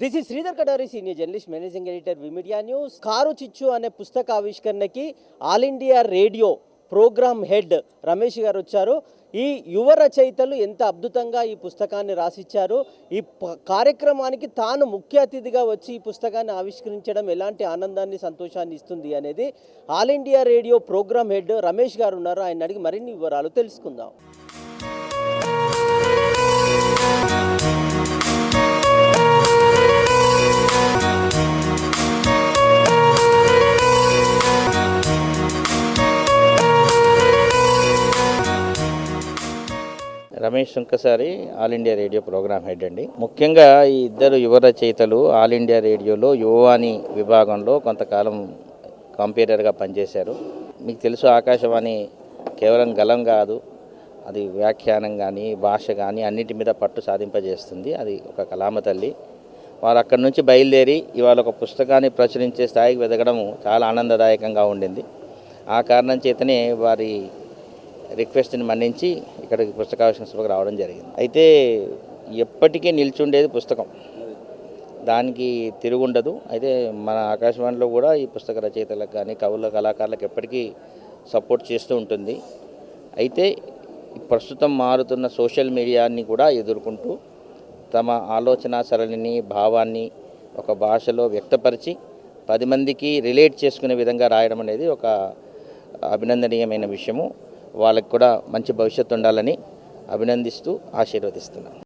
This is Sridhar Kadari, senior journalist, managing editor, V Media news. Kaaru Chichchu అనే పుస్తక ఆవిష్కరణకి all India radio programme head Ramesh గారు వచ్చారు. ఈ యువ రచయితలు ఎంత అద్భుతంగా ఈ పుస్తకాన్ని రాసిచ్చారు. ఈ కార్యక్రమానికి తాను ముఖ్య అతిథిగా వచ్చి ఈ పుస్తకాన్ని ఆవిష్కరించడం ఎలాంటి ఆనందాన్ని, సంతోషాన్ని ఇస్తుంది అనేది all India radio programme head Ramesh గారు ఉన్నారు. ఆయన అడిగి మరిన్ని వివరాలు తెలుసుకుందాం. Ramesh Sunkasari, all India radio programme head అండి. ముఖ్యంగా ఈ ఇద్దరు యువ రచయితలు ఆల్ ఇండియా రేడియోలో యువవాణి విభాగంలో కొంతకాలం కంప్యూటర్గా పనిచేశారు. మీకు తెలుసు, ఆకాశవాణి కేవలం గలం కాదు, అది వ్యాఖ్యానం కానీ, భాష కానీ అన్నిటి మీద పట్టు సాధింపజేస్తుంది. అది ఒక కలామ తల్లి. వారు అక్కడి నుంచి బయలుదేరి ఇవాళ ఒక పుస్తకాన్ని ప్రచురించే స్థాయికి వెదగడం చాలా ఆనందదాయకంగా ఉండింది. ఆ కారణం చేతనే వారి రిక్వెస్ట్ని మన్నించి ఇక్కడికి పుస్తకావిష్కరణ సభకు రావడం జరిగింది. అయితే ఎప్పటికీ నిల్చుండేది పుస్తకం, దానికి తిరుగుండదు. అయితే మన ఆకాశవాణిలో కూడా ఈ పుస్తక రచయితలకు కానీ, కవుల, కళాకారులకు ఎప్పటికీ సపోర్ట్ చేస్తూ ఉంటుంది. అయితే ప్రస్తుతం మారుతున్న సోషల్ మీడియాని కూడా ఎదుర్కొంటూ తమ ఆలోచన సరళిని, భావాన్ని ఒక భాషలో వ్యక్తపరిచి 10 మందికి రిలేట్ చేసుకునే విధంగా రాయడం అనేది ఒక అభినందనీయమైన విషయము. వాళ్ళకి కూడా మంచి భవిష్యత్తు ఉండాలని అభినందిస్తూ ఆశీర్వదిస్తున్నాను.